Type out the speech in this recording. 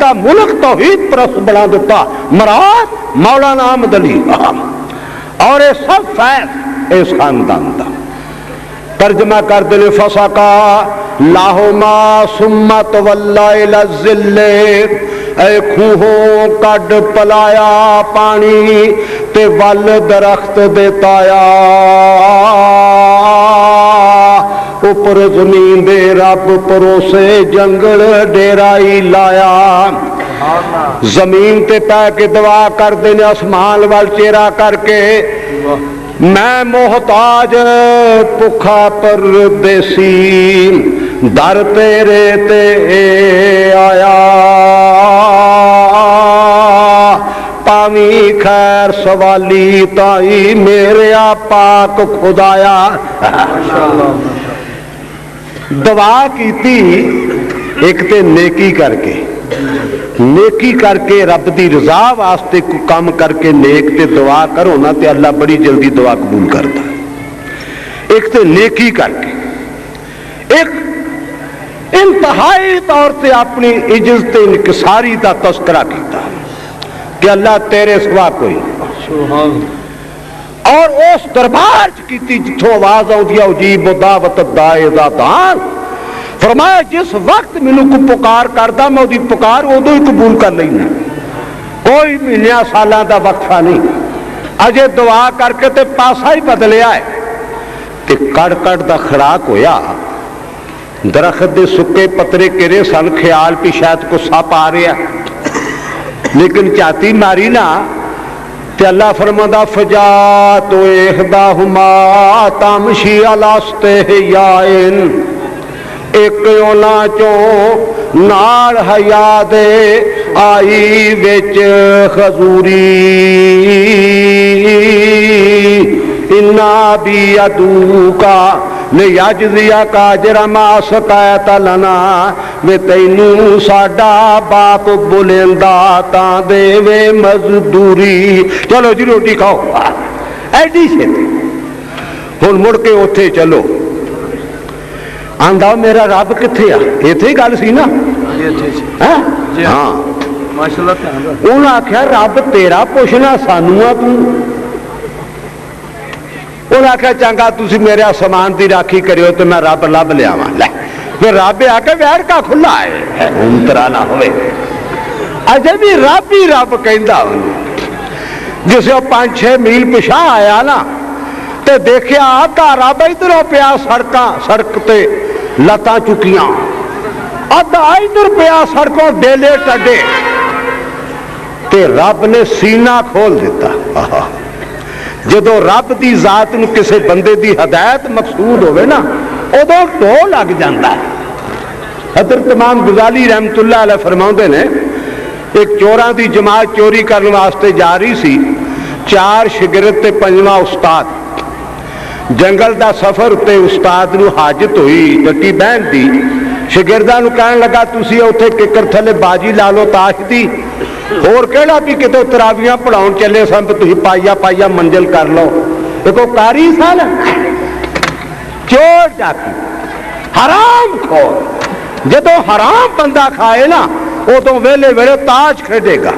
का मुल्क तौहीद परस्त बना दिता। मराद मौलाना अहमद अली और ये सब फैज इस खानदान का। तर्जमा कर देने फसाका लाहुमा सुम्मत वल्ला इला ज़िल्ले, ऐ खूहों कड पलाया पानी ते वल दरख्त देताया। उपर जमीन दे रब परोसे जंगल डेराई लाया। जमीन ते पै के दुआ कर देने आसमान वाल चेहरा करके, मैं मोहताज भुखा परदेसी दर तेरे ते आया। पावी खैर सवाली ताई मेरे पाक खुदाया। दुआ कीती एक ते नेकी करके, नेकी करके रब की रजा वास्ते कोई काम करके नेक ते दुआ करो ना ते अल्लाह बड़ी जल्दी दुआ कबूल करता। एक ते नेकी करके, एक इंतहाई तौर से अपनी इज्जत इंकसारी का तस्करा किया कि अल्लाह तेरे सिवा कोई, और उस दरबार की जिथों आवाज आती है उजीब दावत दाए दा दान। फरमाया जिस वक्त मैनू को पुकार करता मैं उसकी पुकार उदों ही कबूल कर लेना, कोई महीनों सालों का वक्फा नहीं। अजे दुआ करके ते पासा ही बदलिया है ते कड़ कड़ का खड़ाक होया। दरख्त के सुके पत्रे गिरे सन, ख्याल भी शायद को सप आ रहा, लेकिन झाती मारी ना ते अल्लाह फरमांदा फजा तो एखदा हुमा तमशी अलास्ते याइन, एक ओना चो नाल हया दे आई विच खजूरी। इन्ना भी अदू का यजजिया का जरमा सकैत लना, वे तैनू साडा बाप बुलेंदा ता देवे मजदूरी। चलो जी रोटी खाओ एडी छेती। हुण मुड़ के उत्थे चलो। आंदा मेरा रब किथे आ, इत्थे गल सी ना। हाँ उन्हें आख्या रब तेरा पुछना सानू आ तू। उन्हें आख्या चंगा तुसी मेरे समान की राखी करियो तो मैं रब लभ लियावां। लै फिर रब आके वैर का खुला है उतरा ना होवे। अजे भी रब ही रब कहंदा। जिसे 5-6 मील पिछा आया ना ते देखिया आधा रब इधरों पिया सड़क ते लत्तां चुकियां, आधा इधर पिया सड़कों डेले टड्डे ते रब ने सीना खोल दिता। जदों रब की जात नूं किसी बंदे की हदायत मकसूद होवे ना उदों ढो लग जाता है। हज़रत इमाम गज़ाली रहमतुल्लाह अलैह फरमाउंदे ने एक चोरां की जमात चोरी करने वास्ते जा रही सी। 4 शिगिरद ते 5वां उस्ताद। जंगल का सफर उत्ते उस्ताद नूं हाजत हुई जट्टी बहन की। शिगिरदां नूं कहण लगा तुसीं उत्थे किकर थले बाजी ला लो ताश दी, होर केड़ा भी कितों तरावियां पढ़ाउण चले सन तुसीं पाइया पाइया मंजिल कर लो। देखो कारी सन, चोर डाकू, हराम खोर। जदों हराम बंदा खाए ना उदों वेले वेले ताश खेडेगा।